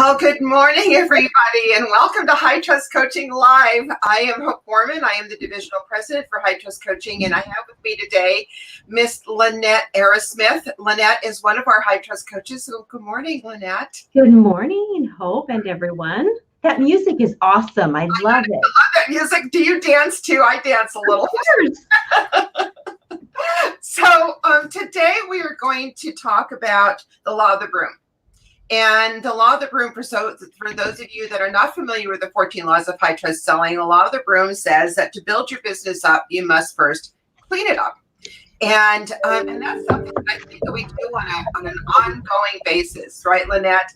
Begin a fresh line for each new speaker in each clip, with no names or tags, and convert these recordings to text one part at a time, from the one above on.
Well, good morning, everybody, and welcome to High Trust Coaching Live. I am Hope Gorman. I am the Divisional President for High Trust Coaching, and I have with me today Miss Lynette Arrasmith. Lynette is one of our High Trust coaches. So good morning, Lynette.
Good morning, Hope and everyone. That music is awesome. I love it.
I love that music. Do you dance too? I dance a little. So today we are going to talk about the law of the broom. And the law of the broom, for those of you that are not familiar with the 14 laws of high trust selling, the law of the broom says that to build your business up, you must first clean it up. And that's something that I think that we do on an ongoing basis, right, Lynette?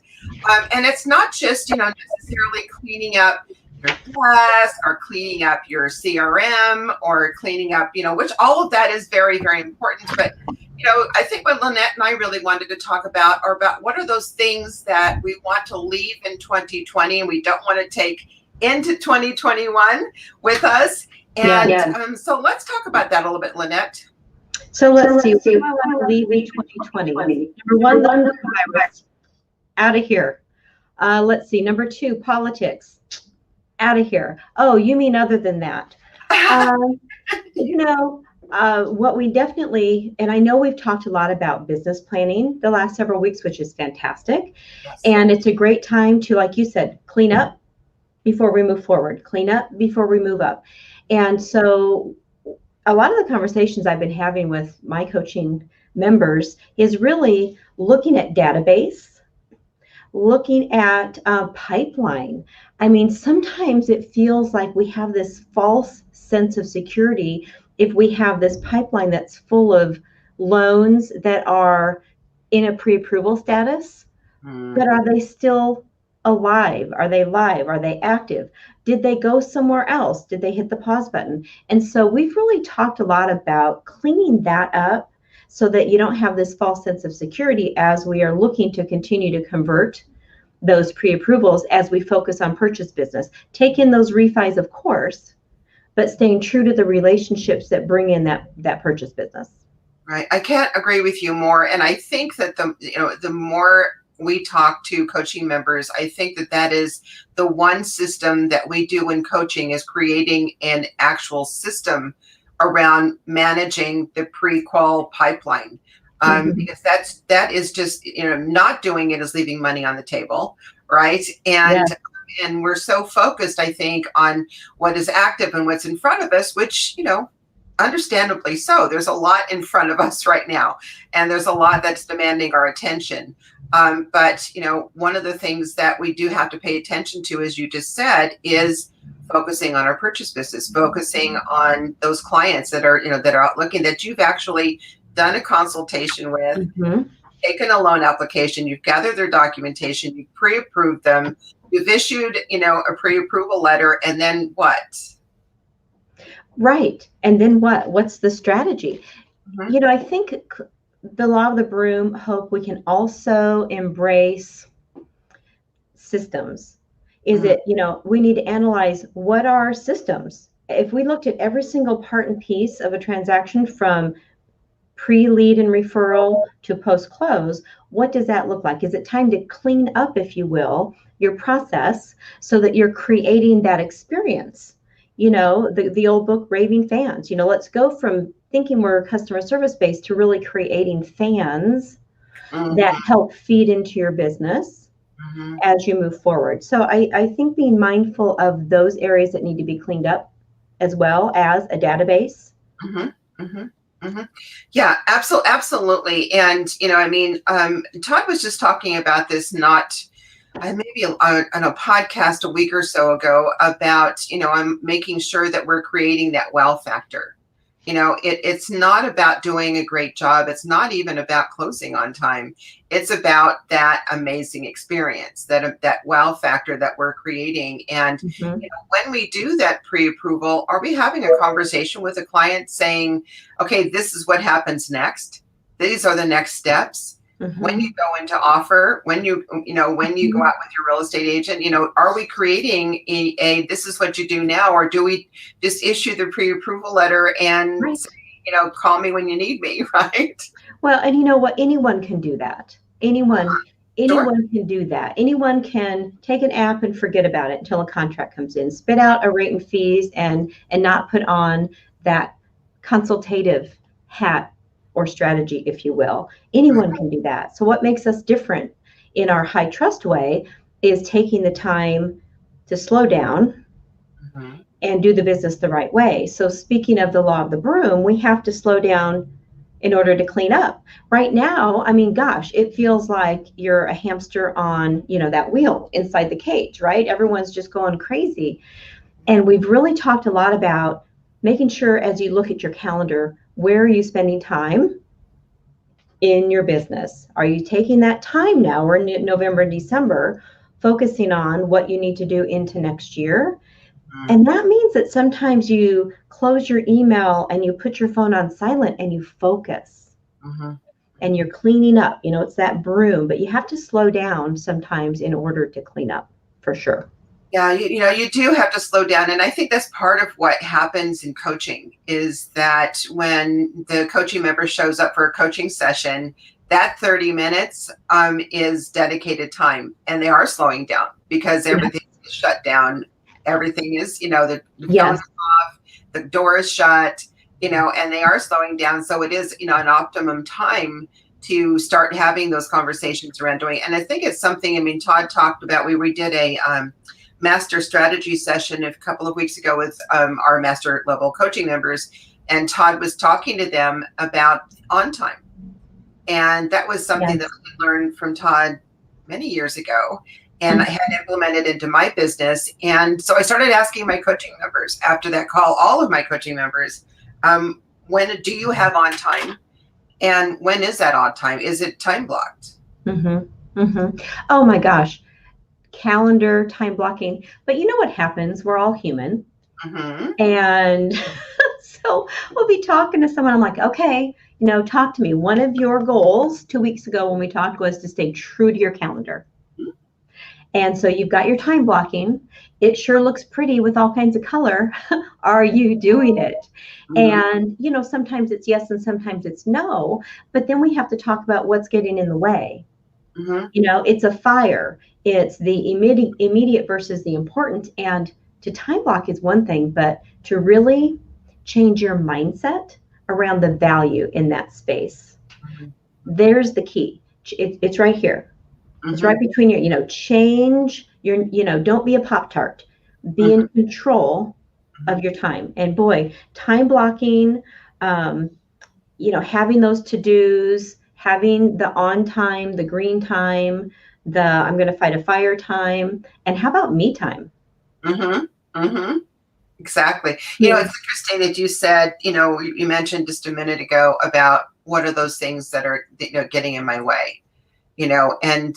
And it's not just, necessarily cleaning up your desk or cleaning up your CRM or cleaning up, which all of that is very, very important. But I think what Lynette and I really wanted to talk about are about what are those things that we want to leave in 2020 and we don't want to take into 2021 with us. And so let's talk about that a little bit, Lynette.
So let's see. What do I want to leave in 2020? Number one, the virus. Out of here. Let's see. Number two, politics. Out of here. Oh, you mean other than that? What we definitely, and I know we've talked a lot about business planning the last several weeks, which is fantastic. Yes. And it's a great time to, like you said, clean up before we move forward, clean up before we move up. And so a lot of the conversations I've been having with my coaching members is really looking at database, looking at pipeline. I mean, sometimes it feels like we have this false sense of security if we have this pipeline that's full of loans that are in a pre-approval status, but are they still alive? Are they live? Are they active? Did they go somewhere else? Did they hit the pause button? And so we've really talked a lot about cleaning that up so that you don't have this false sense of security as we are looking to continue to convert those pre-approvals as we focus on purchase business. Take in those refis, of course, but staying true to the relationships that bring in that purchase business.
Right. I can't agree with you more. And I think that the more we talk to coaching members, I think that is the one system that we do in coaching is creating an actual system around managing the pre-qual pipeline. Because that is just, not doing it is leaving money on the table. Right. And we're so focused, I think, on what is active and what's in front of us, which, understandably so. There's a lot in front of us right now, and there's a lot that's demanding our attention. But, one of the things that we do have to pay attention to, as you just said, is focusing on our purchase business, focusing on those clients that are out looking, that you've actually done a consultation with, taken a loan application, you've gathered their documentation, you've pre-approved them, you've issued, a pre-approval letter, and then what?
Right. And then what? What's the strategy? I think the law of the broom, Hope, we can also embrace systems. Is it, we need to analyze what are our systems. If we looked at every single part and piece of a transaction from pre-lead and referral to post-close, what does that look like? Is it time to clean up, if you will, your process so that you're creating that experience? The old book, Raving Fans, let's go from thinking we're customer service based to really creating fans that help feed into your business as you move forward. So I think being mindful of those areas that need to be cleaned up as well as a database.
Yeah, absolutely. And, Todd was just talking about this maybe on a podcast a week or so ago about, I'm making sure that we're creating that wow factor. It's not about doing a great job. It's not even about closing on time. It's about that amazing experience, that wow factor that we're creating. And when we do that pre-approval, are we having a conversation with a client saying, okay, this is what happens next. These are the next steps. When you go into offer, when you go out with your real estate agent, are we creating a this is what you do now, or do we just issue the pre-approval letter and say, call me when you need me, right?
Well, and you know what? Anyone can do that. Anyone
Sure.
Anyone can do that. Anyone can take an app and forget about it until a contract comes in, spit out a rate and fees, and not put on that consultative hat or strategy, if you will. Anyone can do that. So what makes us different in our high trust way is taking the time to slow down
Mhm.
and do the business the right way. So speaking of the law of the broom, we have to slow down in order to clean up. Right now, I mean, gosh, it feels like you're a hamster on, that wheel inside the cage, right? Everyone's just going crazy. And we've really talked a lot about making sure as you look at your calendar, where are you spending time in your business? Are you taking that time now? We're in November and December, focusing on what you need to do into next year. And that means that sometimes you close your email and you put your phone on silent and you focus and you're cleaning up. It's that broom, but you have to slow down sometimes in order to clean up, for sure.
Yeah, you do have to slow down. And I think that's part of what happens in coaching is that when the coaching member shows up for a coaching session, that 30 minutes is dedicated time. And they are slowing down because everything is shut down. Everything is, the phone is off, the door is shut, and they are slowing down. So it is, an optimum time to start having those conversations around doing. And I think it's something, Todd talked about, we did a master strategy session a couple of weeks ago with our master level coaching members. And Todd was talking to them about on time. And that was something that we learned from Todd many years ago. And I had implemented into my business. And so I started asking my coaching members after that call, all of my coaching members, when do you have on time? And when is that on time? Is it time blocked?
Oh my gosh. Calendar, time blocking. But you know what happens? We're all human. And so we'll be talking to someone. I'm like, okay, talk to me. One of your goals 2 weeks ago when we talked was to stay true to your calendar. And so you've got your time blocking. It sure looks pretty with all kinds of color. Are you doing it? And, sometimes it's yes and sometimes it's no. But then we have to talk about what's getting in the way. It's a fire. It's the immediate versus the important. And to time block is one thing, but to really change your mindset around the value in that space, there's the key. It's right here. It's right between your, change your, don't be a Pop-Tart. Be in control of your time. And boy, time blocking, having those to-dos, having the on time, the green time, the I'm going to fight a fire time. And how about me time?
Exactly. It's interesting that you said, you mentioned just a minute ago about what are those things that are, getting in my way. And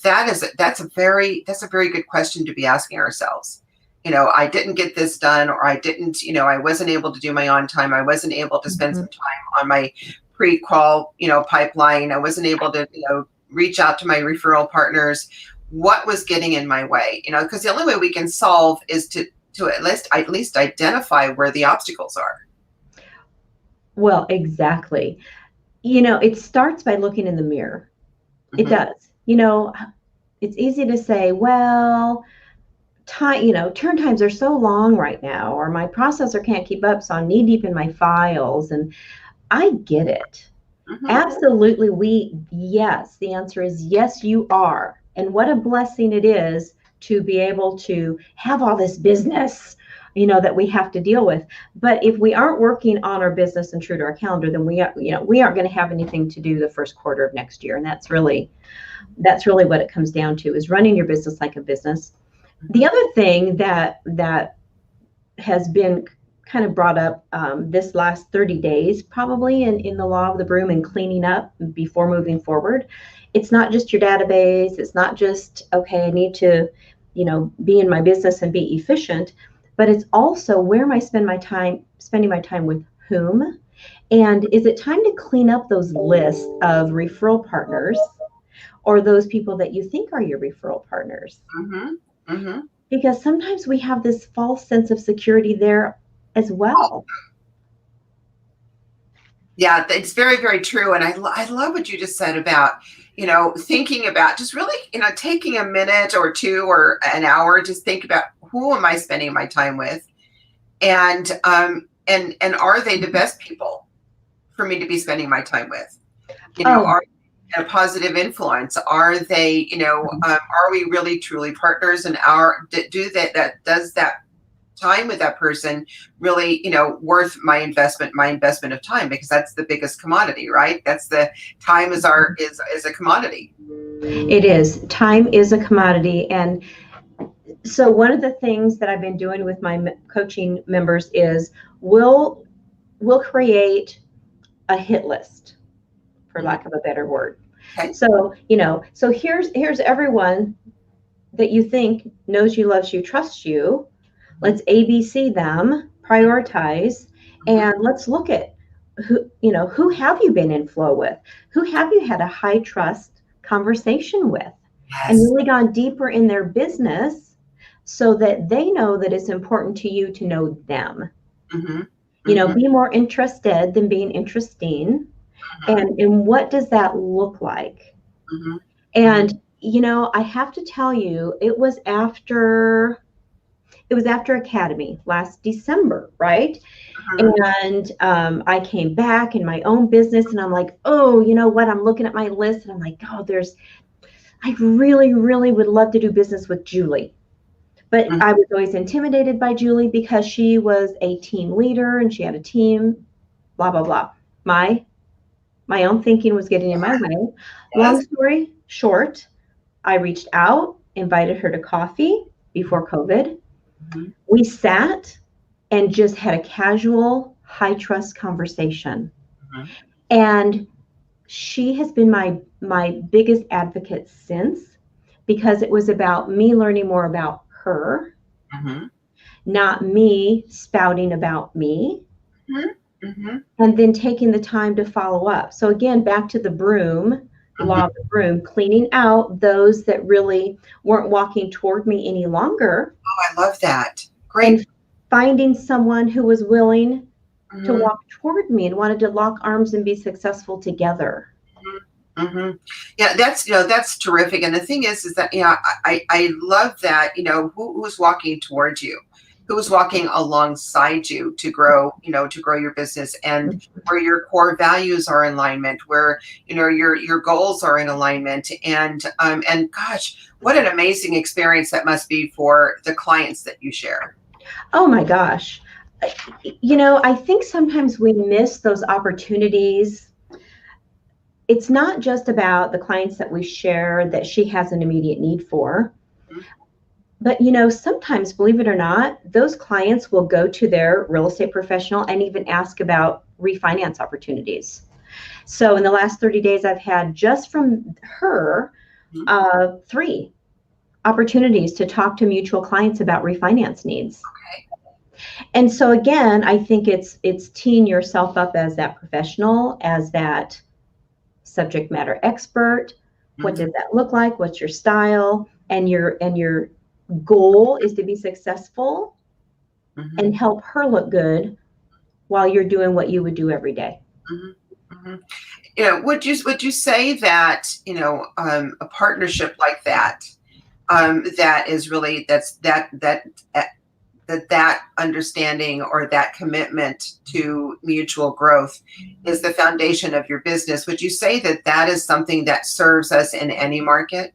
that's a very good question to be asking ourselves. I didn't get this done, or I didn't, I wasn't able to do my on time. I wasn't able to spend some time on my pre-call, pipeline. I wasn't able to, reach out to my referral partners. What was getting in my way? Because the only way we can solve is to at least identify where the obstacles are.
Well, exactly. It starts by looking in the mirror. It does. It's easy to say, well, turn times are so long right now, or my processor can't keep up, so I'm knee deep in my files. And I get it. Absolutely. Yes, the answer is yes, you are. And what a blessing it is to be able to have all this business, that we have to deal with. But if we aren't working on our business and true to our calendar, then we aren't going to have anything to do the first quarter of next year. And that's really what it comes down to, is running your business like a business. The other thing that has been kind of brought up this last 30 days, probably in the law of the broom and cleaning up before moving forward. It's not just your database. It's not just, okay, I need to, be in my business and be efficient, but it's also where am I spending my time with whom? And is it time to clean up those lists of referral partners or those people that you think are your referral partners? Because sometimes we have this false sense of security there as well.
Yeah, it's very, very true. And I love what you just said about, thinking about just really, taking a minute or two or an hour, just think about who am I spending my time with? And are they the best people for me to be spending my time with?
Oh,
Are they a positive influence? Are they, are we really truly partners? And does that time with that person really, worth my investment of time? Because that's the biggest commodity, right? That's the time is a commodity.
it is. Time is a commodity. And so one of the things that I've been doing with my coaching members is we'll create a hit list, for lack of a better word.
Okay.
So, so here's everyone that you think knows you, loves you, trusts you. Let's ABC them, prioritize, and let's look at who have you been in flow with? Who have you had a high trust conversation with?
Yes.
And really gone deeper in their business so that they know that it's important to you to know them. Be more interested than being interesting. And what does that look like? And, I have to tell you, it was after Academy last December, right? And I came back in my own business and I'm like, oh, you know what? I'm looking at my list and I'm like, oh, I really, really would love to do business with Julie. But I was always intimidated by Julie because she was a team leader and she had a team, blah, blah, blah. My own thinking was getting in my way.
Yes.
Long story short, I reached out, invited her to coffee before COVID. We sat and just had a casual, high trust conversation. And she has been my biggest advocate since, because it was about me learning more about her, not me spouting about me, and then taking the time to follow up. So again, back to the broom, law of the broom, cleaning out those that really weren't walking toward me any longer.
Oh, I love that. Great.
And finding someone who was willing to walk toward me and wanted to lock arms and be successful together.
Yeah, that's terrific. And the thing is that, I love that, who's walking towards you, who's walking alongside you to grow your business, and where your core values are in alignment, where, your goals are in alignment. And gosh, what an amazing experience that must be for the clients that you share.
Oh my gosh. I think sometimes we miss those opportunities. It's not just about the clients that we share that she has an immediate need for. But, sometimes, believe it or not, those clients will go to their real estate professional and even ask about refinance opportunities. So in the last 30 days, I've had just from her 3 opportunities to talk to mutual clients about refinance needs. And so again, I think it's teeing yourself up as that professional, as that subject matter expert. What does that look like? What's your style? And your goal is to be successful and help her look good while you're doing what you would do every day.
Would you say that, a partnership like that, that is really, that understanding or that commitment to mutual growth is the foundation of your business? Would you say that is something that serves us in any market?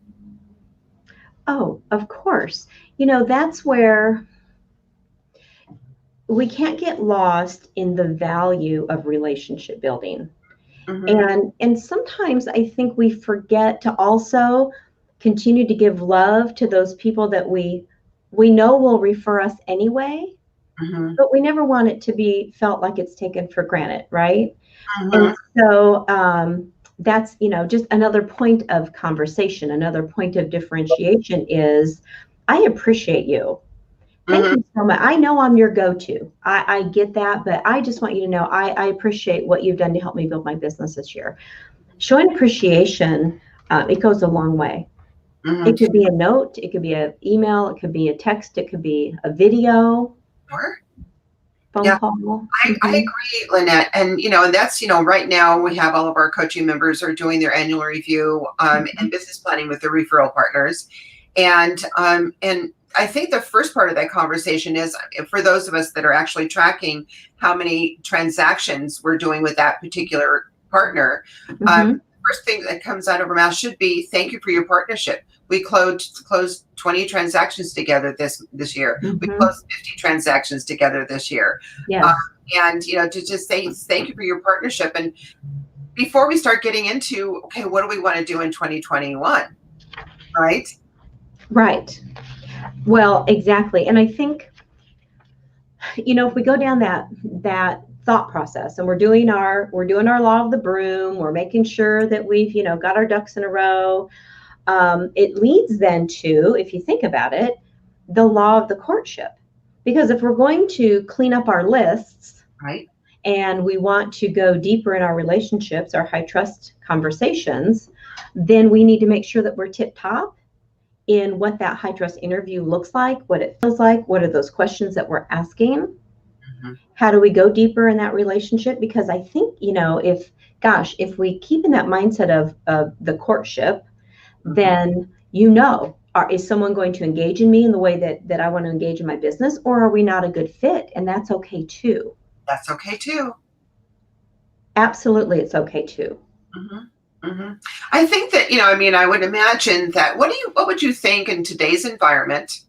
Oh, of course. That's where we can't get lost in the value of relationship building. And sometimes I think we forget to also continue to give love to those people that we know will refer us anyway, but we never want it to be felt like it's taken for granted, right? And so that's, just another point of conversation, another point of differentiation is, I appreciate you. Thank you so much. I know I'm your go-to. I get that, but I just want you to know I appreciate what you've done to help me build my business this year. Showing appreciation, it goes a long way. It could be a note, it could be an email, it could be a text, it could be a video. phone
Yeah.
call.
I agree, Lynette. And, and that's, right now we have all of our coaching members are doing their annual review and business planning with their referral partners. And I think the first part of that conversation is for those of us that are actually tracking how many transactions we're doing with that particular partner. First thing that comes out of our mouth should be, thank you for your partnership. We closed 20 transactions together this year. We closed 50 transactions together this year.
Yes.
And, to just say thank you for your partnership. And before we start getting into, okay, what do we want to do in 2021? Right?
Right. Well, exactly. And I think, if we go down that thought process and we're doing our law of the broom, we're making sure that we've, got our ducks in a row. It leads then to, if you think about it, the law of the courtship. Because if we're going to clean up our lists,
right,
and we want to go deeper in our relationships, our high trust conversations, then we need to make sure that we're tip top in what that high trust interview looks like, what it feels like, what are those questions that we're asking, how do we go deeper in that relationship? Because I think, if we keep in that mindset of the courtship, then is someone going to engage in me in the way that I want to engage in my business, or are we not a good fit? And that's okay too.
That's okay too.
Absolutely, it's okay too.
I think that, I would imagine that, what would you think in today's environment?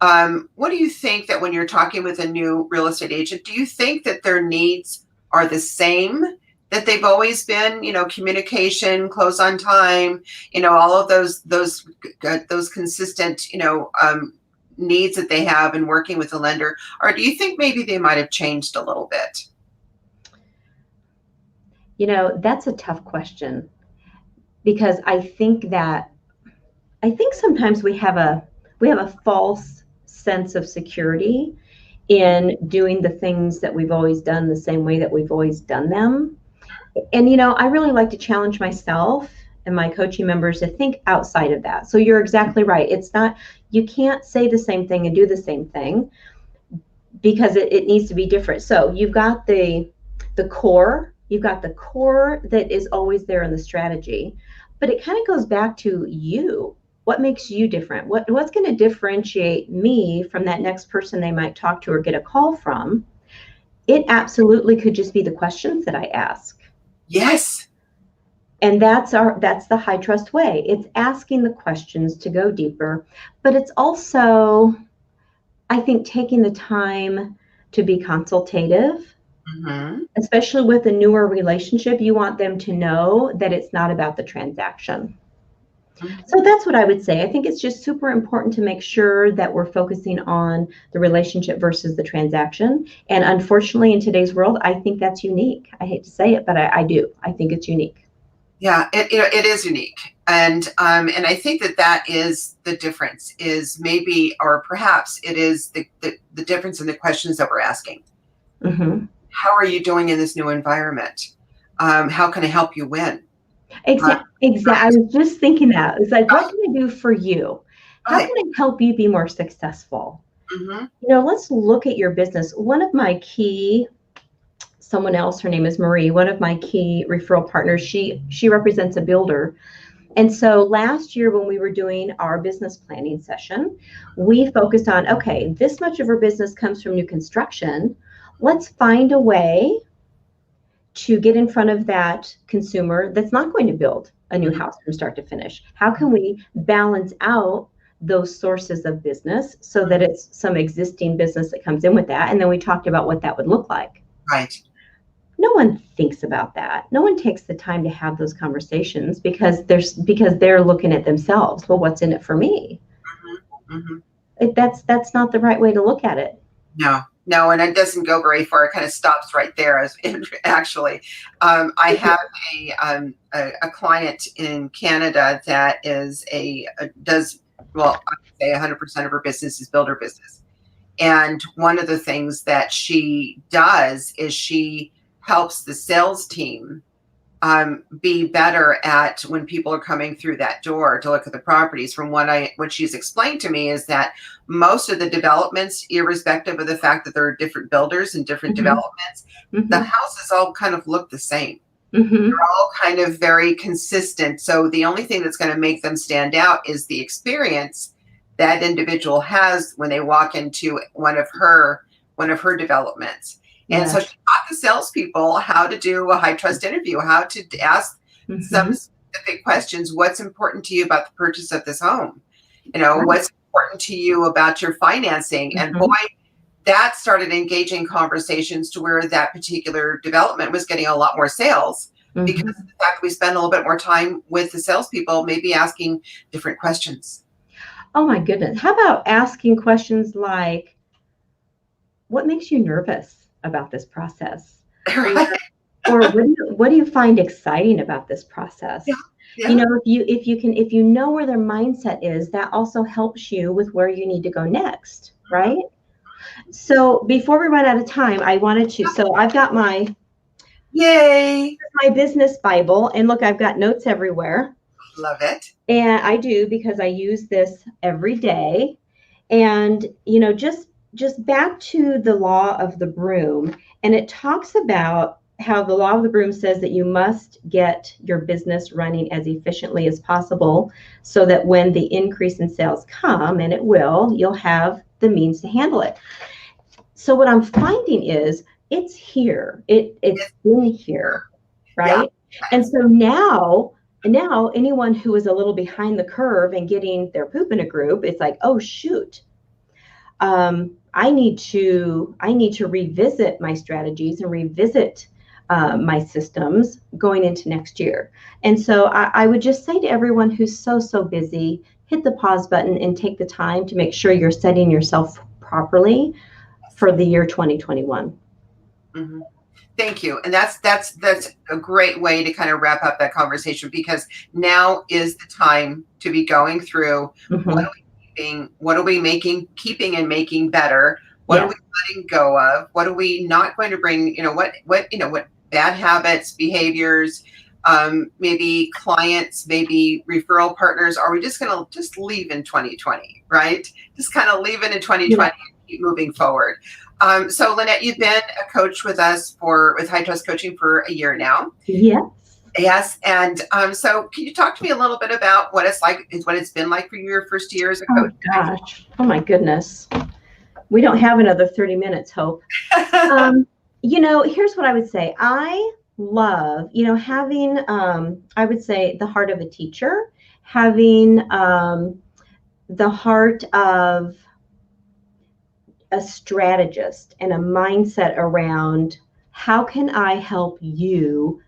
What do you think that when you're talking with a new real estate agent, do you think that their needs are the same that they've always been, communication, close on time, all of those consistent, needs that they have in working with a lender? Or do you think maybe they might have changed a little bit?
That's a tough question, because I think sometimes we have a false sense of security in doing the things that we've always done the same way that we've always done them. And, I really like to challenge myself and my coaching members to think outside of that. So you're exactly right. You can't say the same thing and do the same thing, because it needs to be different. So you've got the core that is always there in the strategy, but it kind of goes back to you. What makes you different? What's going to differentiate me from that next person they might talk to or get a call from? It absolutely could just be the questions that I ask.
Yes.
And that's the high trust way. It's asking the questions to go deeper, but it's also, I think, taking the time to be consultative. Especially with a newer relationship, you want them to know that it's not about the transaction. So that's what I would say. I think it's just super important to make sure that we're focusing on the relationship versus the transaction. And unfortunately, in today's world, I think that's unique. I hate to say it, but I do. I think it's unique.
Yeah, it is unique. And I think that is the difference, is maybe, or perhaps it is the difference in the questions that we're asking. How are you doing in this new environment? How can I help you win?
Exactly. I was just thinking that. It's like, what can I do for you? How can I help you be more successful? Let's look at your business. One of my key, someone else, her name is Marie, one of my key referral partners, she represents a builder. And so last year when we were doing our business planning session, we focused on, okay, this much of our business comes from new construction. Let's find a way to get in front of that consumer that's not going to build a new house from start to finish. How can we balance out those sources of business so that it's some existing business that comes in with that? And then we talked about what that would look like.
Right.
No one thinks about that. No one takes the time to have those conversations because they're looking at themselves. Well, what's in it for me? That's not the right way to look at it.
No, and it doesn't go very far. It kind of stops right there. Actually, I have a client in Canada that is I would say 100% of her business is builder business. And one of the things that she does is she helps the sales team be better at when people are coming through that door to look at the properties. From what she's explained to me is that most of the developments, irrespective of the fact that there are different builders and different developments, the houses all kind of look the same. They're all kind of very consistent. So the only thing that's going to make them stand out is the experience that individual has when they walk into one of her developments. And so she taught the salespeople how to do a high trust interview, how to ask some specific questions. What's important to you about the purchase of this home? What's important to you about your financing? And boy, that started engaging conversations to where that particular development was getting a lot more sales because of the fact we spend a little bit more time with the salespeople, maybe asking different questions.
Oh my goodness. How about asking questions like, what makes you nervous about this process?
Right.
Or what do you find exciting about this process?
Yeah.
If you know where their mindset is, that also helps you with where you need to go next, right? So before we run out of time, I wanted to, so I've got my business Bible, and look, I've got notes everywhere.
Love it.
And I do, because I use this every day. And just back to the law of the broom, and it talks about how the law of the broom says that you must get your business running as efficiently as possible so that when the increase in sales come, and it will, you'll have the means to handle it. So what I'm finding is it's here. It's in here, right? Yeah. And so now anyone who is a little behind the curve and getting their poop in a group, it's like, oh shoot. I need to revisit my strategies and revisit my systems going into next year. And so I would just say to everyone who's so busy, hit the pause button and take the time to make sure you're setting yourself properly for the year 2021.
Thank you. And that's a great way to kind of wrap up that conversation, because now is the time to be going through what are we keeping and making better? What are we letting go of? What are we not going to bring? What bad habits, behaviors, maybe clients, maybe referral partners, are we just going to just leave in 2020, right? Just kind of leave it in 2020 and keep moving forward. So Lynette, you've been a coach with us with High Trust Coaching for a year now. Yes. And so can you talk to me a little bit about what it's been like for your first year as a coach?
Oh gosh. Oh my goodness. We don't have another 30 minutes, Hope. Here's what I would say. I love, having, I would say, the heart of a teacher, having the heart of a strategist and a mindset around how can I help you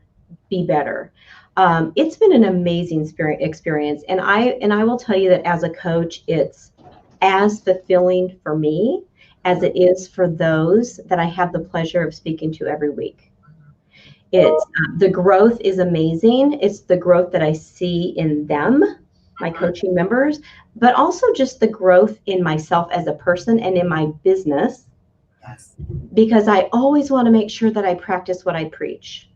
be better. It's been an amazing experience. And I will tell you that as a coach, it's as fulfilling for me as it is for those that I have the pleasure of speaking to every week. It's the growth is amazing. It's the growth that I see in them, my coaching members, but also just the growth in myself as a person and in my business. Because I always want to make sure that I practice what I preach.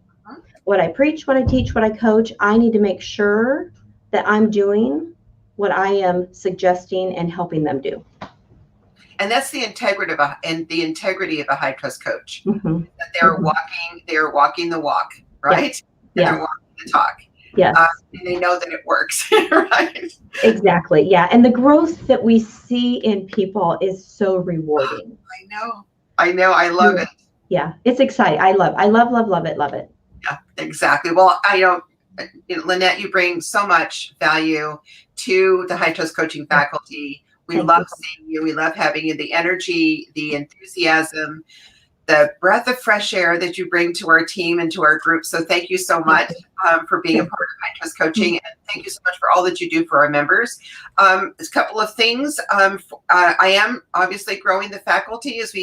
What I preach, what I teach, what I coach, I need to make sure that I'm doing what I am suggesting and helping them do.
And that's the integrity of a high trust coach. That they're walking the walk, right? And they're walking the talk.
Yes.
And they know that it works, right?
Exactly. Yeah. And the growth that we see in people is so rewarding.
I know. I love it.
Yeah. It's exciting. I love it.
Yeah, exactly. Well, Lynette, you bring so much value to the High Trust Coaching faculty. We love seeing you. We love having you. The energy, the enthusiasm, the breath of fresh air that you bring to our team and to our group. So thank you so much for being a part of High Trust Coaching. And thank you so much for all that you do for our members. A couple of things. I am obviously growing the faculty as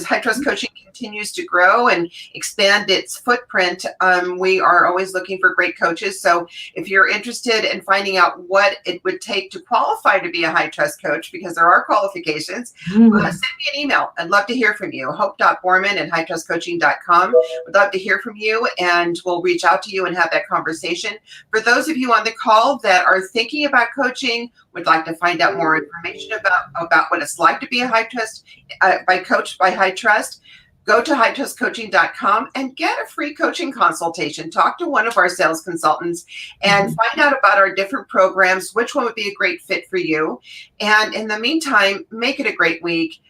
High Trust Coaching continues to grow and expand its footprint. We are always looking for great coaches. So if you're interested in finding out what it would take to qualify to be a High Trust coach, because there are qualifications, send me an email. I'd love to hear from you. Hope.com hope.borman@hightrustcoaching.com. We'd love to hear from you, and we'll reach out to you and have that conversation. For those of you on the call that are thinking about coaching, would like to find out more information about what it's like to be a high trust coached by High Trust, go to hightrustcoaching.com and get a free coaching consultation. Talk to one of our sales consultants and find out about our different programs, which one would be a great fit for you. And in the meantime, make it a great week.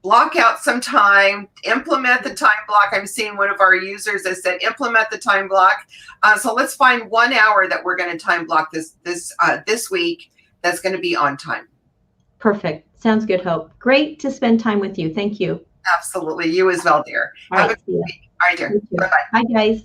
Block out some time, implement the time block. I'm seeing one of our users that said implement the time block. So let's find 1 hour that we're going to time block this week that's going to be on time.
Perfect. Sounds good, Hope. Great to spend time with you. Thank you.
Absolutely. You as well, dear. Have a good week. All right, dear.
Bye-bye. Bye, guys.